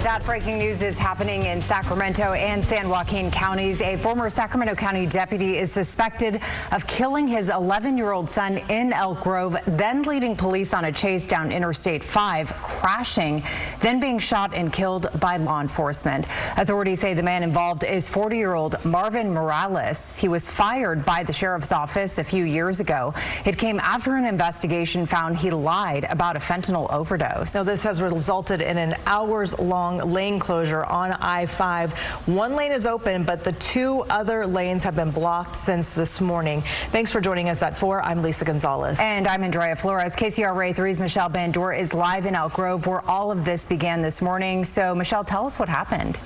That breaking news is happening in Sacramento and San Joaquin counties. A former Sacramento County deputy is suspected of killing his 11-year-old son in Elk Grove, then leading police on a chase down Interstate 5, crashing, then being shot and killed by law enforcement. Authorities say the man involved is 40-year-old Marvin Morales. He was fired by the sheriff's office a few years ago. It came after an investigation found he lied about a fentanyl overdose. Now, this has resulted in an hours-long lane closure on I-5. One lane is open, but the two other lanes have been blocked since this morning. Thanks for joining us at 4. I'm Lisa Gonzalez. And I'm Andrea Flores. KCRA 3's Michelle Bandor is live in Elk Grove, where all of this began this morning. So, Michelle, tell us what happened.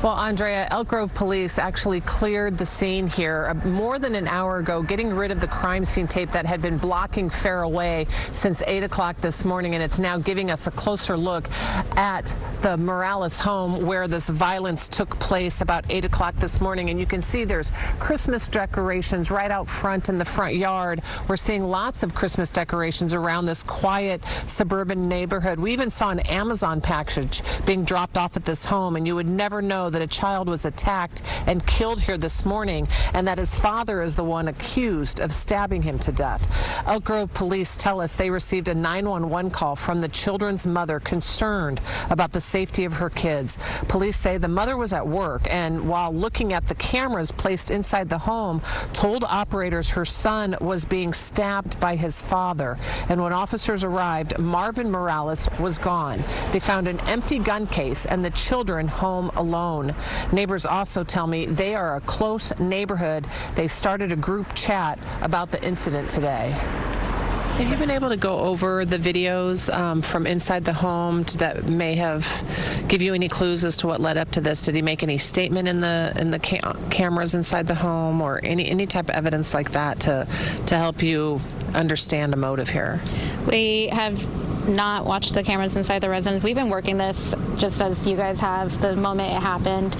Well, Andrea, Elk Grove police actually cleared the scene here more than an hour ago, getting rid of the crime scene tape that had been blocking Fairway since 8 o'clock this morning, and it's now giving us a closer look at the Morales home where this violence took place about 8 o'clock this morning. And you can see there's Christmas decorations right out front in the front yard. We're seeing lots of Christmas decorations around this quiet suburban neighborhood. We even saw an Amazon package being dropped off at this home, and you would never know that a child was attacked and killed here this morning, and that his father is the one accused of stabbing him to death. Elk Grove police tell us they received a 911 call from the children's mother concerned about the safety of her kids. Police say the mother was at work, and while looking at the cameras placed inside the home, told operators her son was being stabbed by his father. And when officers arrived, Marvin Morales was gone. They found an empty gun case and the children home alone. Neighbors also tell me they are a close neighborhood. They started a group chat about the incident today. Have you been able to go over the videos from inside the home that may have give you any clues as to what led up to this? Did he make any statement in the cameras inside the home, or any type of evidence like that to help you understand a motive here? We have not watched the cameras inside the residence. We've been working this just as you guys have the moment it happened.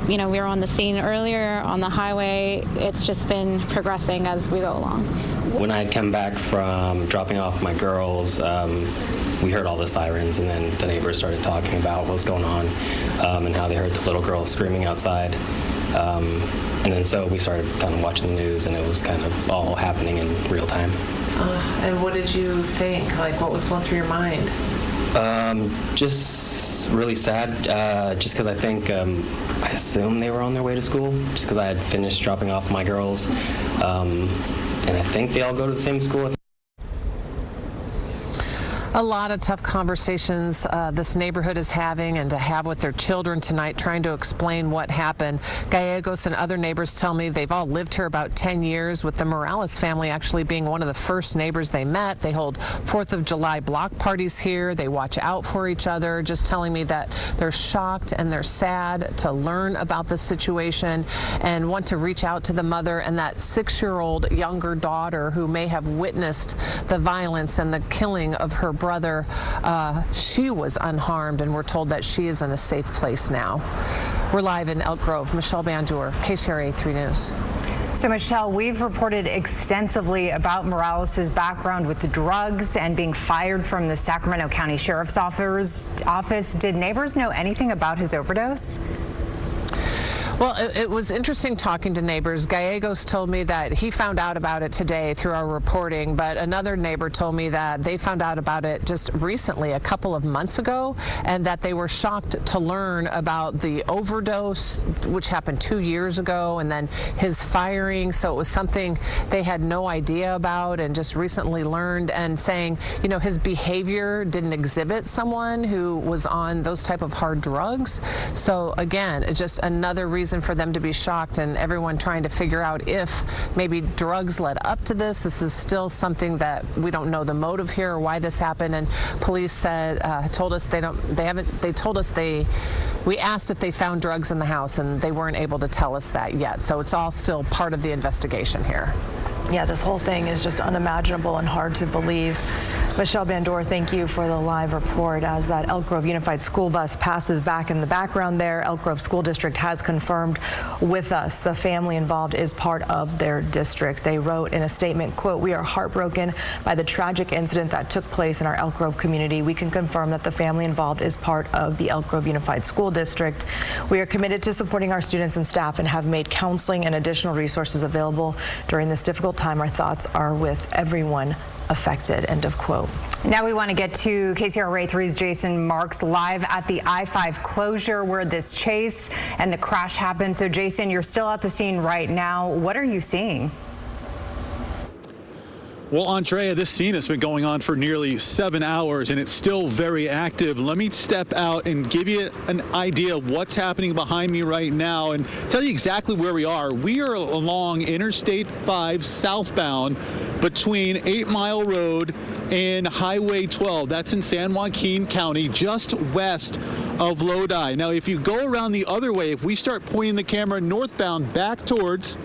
We were on the scene earlier on the highway. It's just been progressing as we go along. When I had come back from dropping off my girls, we heard all the sirens, and then the neighbors started talking about what was going on and how they heard the little girl screaming outside. And then so we started kind of watching the news, and it was kind of all happening in real time. And what did you think? Like, what was going through your mind? Just really sad, just because I think, I assume they were on their way to school, just because I had finished dropping off my girls. And I think they all go to the same school. A lot of tough conversations this neighborhood is having and to have with their children tonight, trying to explain what happened. Gallegos and other neighbors tell me they've all lived here about 10 years, with the Morales family actually being one of the first neighbors they met. They hold 4th of July block parties here. They watch out for each other, just telling me that they're shocked and they're sad to learn about the situation and want to reach out to the mother and that 6-year-old younger daughter who may have witnessed the violence and the killing of her brother. She was unharmed, and we're told that she is in a safe place now. We're live in Elk Grove. Michelle Bandor, KCRA 3 News. So, Michelle, we've reported extensively about Morales' background with the drugs and being fired from the Sacramento County Sheriff's Office. Did neighbors know anything about his overdose? Well, it was interesting talking to neighbors. Gallegos told me that he found out about it today through our reporting, but another neighbor told me that they found out about it just recently, a couple of months ago, and that they were shocked to learn about the overdose, which happened 2 years ago, and then his firing. So it was something they had no idea about and just recently learned, and saying, his behavior didn't exhibit someone who was on those type of hard drugs. So again, it's just another reason for them to be shocked, and everyone trying to figure out if maybe drugs led up to this. This is still something that we don't know the motive here or why this happened. And police told us we asked if they found drugs in the house, and they weren't able to tell us that yet. So it's all still part of the investigation here. Yeah, this whole thing is just unimaginable and hard to believe. Michelle Bandor, thank you for the live report. As that Elk Grove Unified School bus passes back in the background there, Elk Grove School District has confirmed with us the family involved is part of their district. They wrote in a statement, quote, "We are heartbroken by the tragic incident that took place in our Elk Grove community. We can confirm that the family involved is part of the Elk Grove Unified School District. We are committed to supporting our students and staff and have made counseling and additional resources available during this difficult time. Our thoughts are with everyone affected," end of quote. Now we want to get to KCRA 3's Jason Marks live at the I-5 closure where this chase and the crash happened. So Jason, you're still at the scene right now. What are you seeing? Well, Andrea, this scene has been going on for nearly 7 hours and it's still very active. Let me step out and give you an idea of what's happening behind me right now and tell you exactly where we are. We are along Interstate 5 southbound between 8 Mile Road and Highway 12. That's in San Joaquin County, just west of Lodi. Now, if you go around the other way, if we start pointing the camera northbound back towards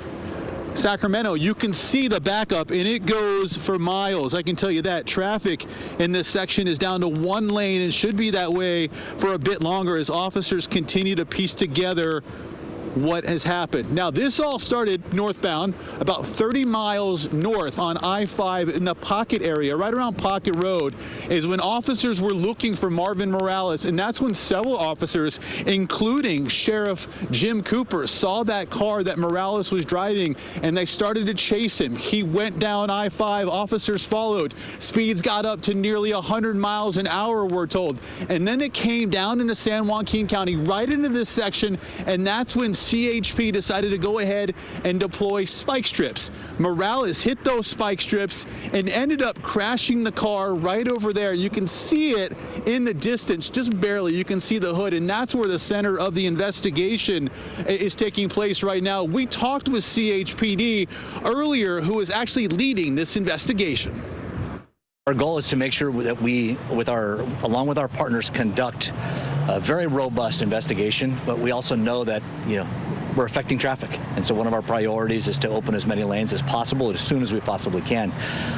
Sacramento, you can see the backup and it goes for miles. I can tell you that traffic in this section is down to one lane and should be that way for a bit longer as officers continue to piece together what has happened. Now, this all started northbound about 30 miles north on I-5 in the Pocket area, right around Pocket Road, is when officers were looking for Marvin Morales, and that's when several officers, including Sheriff Jim Cooper, saw that car that Morales was driving, and they started to chase him. He went down I-5, officers followed. Speeds got up to nearly 100 miles an hour, we're told, and then it came down into San Joaquin County, right into this section, and that's when CHP decided to go ahead and deploy spike strips. Morales hit those spike strips and ended up crashing the car right over there. You can see it in the distance, just barely. You can see the hood, and that's where the center of the investigation is taking place right now. We talked with CHPD earlier, who is actually leading this investigation. Our goal is to make sure that we, along with our partners, conduct a very robust investigation, but we also know that, we're affecting traffic. And so one of our priorities is to open as many lanes as possible as soon as we possibly can.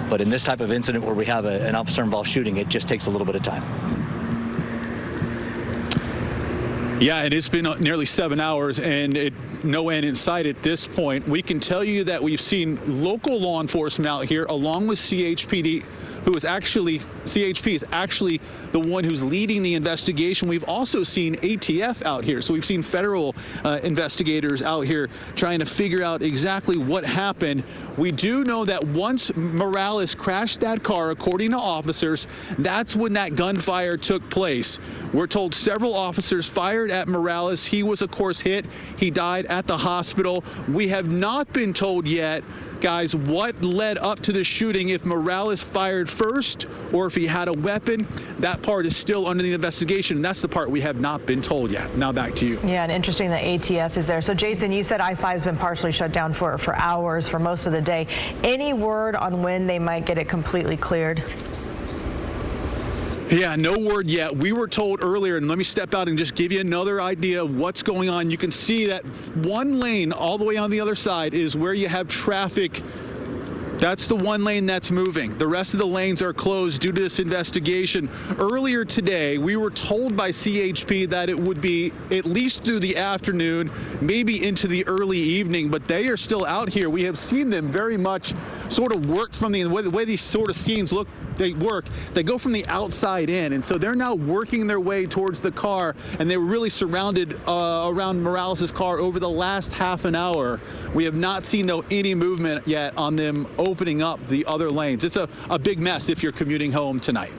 But in this type of incident where we have an officer-involved shooting, it just takes a little bit of time. Yeah, and it's been nearly 7 hours and no end in sight at this point. We can tell you that we've seen local law enforcement out here along with CHPD, CHP is actually the one who's leading the investigation. We've also seen ATF out here. So we've seen federal investigators out here trying to figure out exactly what happened. We do know that once Morales crashed that car, according to officers, that's when that gunfire took place. We're told several officers fired at Morales. He was, of course, hit. He died at the hospital. We have not been told yet, guys, what led up to the shooting, if Morales fired first or if he had a weapon. That part is still under the investigation. That's the part we have not been told yet. Now back to you. Yeah, and interesting that ATF is there. So Jason, you said I-5 has been partially shut down for hours for most of the day. Any word on when they might get it completely cleared? Yeah, no word yet. We were told earlier, and let me step out and just give you another idea of what's going on. You can see that one lane all the way on the other side is where you have traffic. That's the one lane that's moving. The rest of the lanes are closed due to this investigation. Earlier today, we were told by CHP that it would be at least through the afternoon, maybe into the early evening, but they are still out here. We have seen them very much sort of work from the way these sort of scenes look. They go from the outside in, and so they're now working their way towards the car, and they were really surrounded around Morales' car over the last half an hour. We have not seen, though, any movement yet on them opening up the other lanes. It's a big mess if you're commuting home tonight.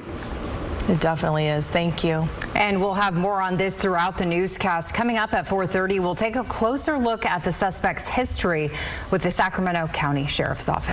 It definitely is. Thank you. And we'll have more on this throughout the newscast. Coming up at 4:30, we'll take a closer look at the suspect's history with the Sacramento County Sheriff's Office.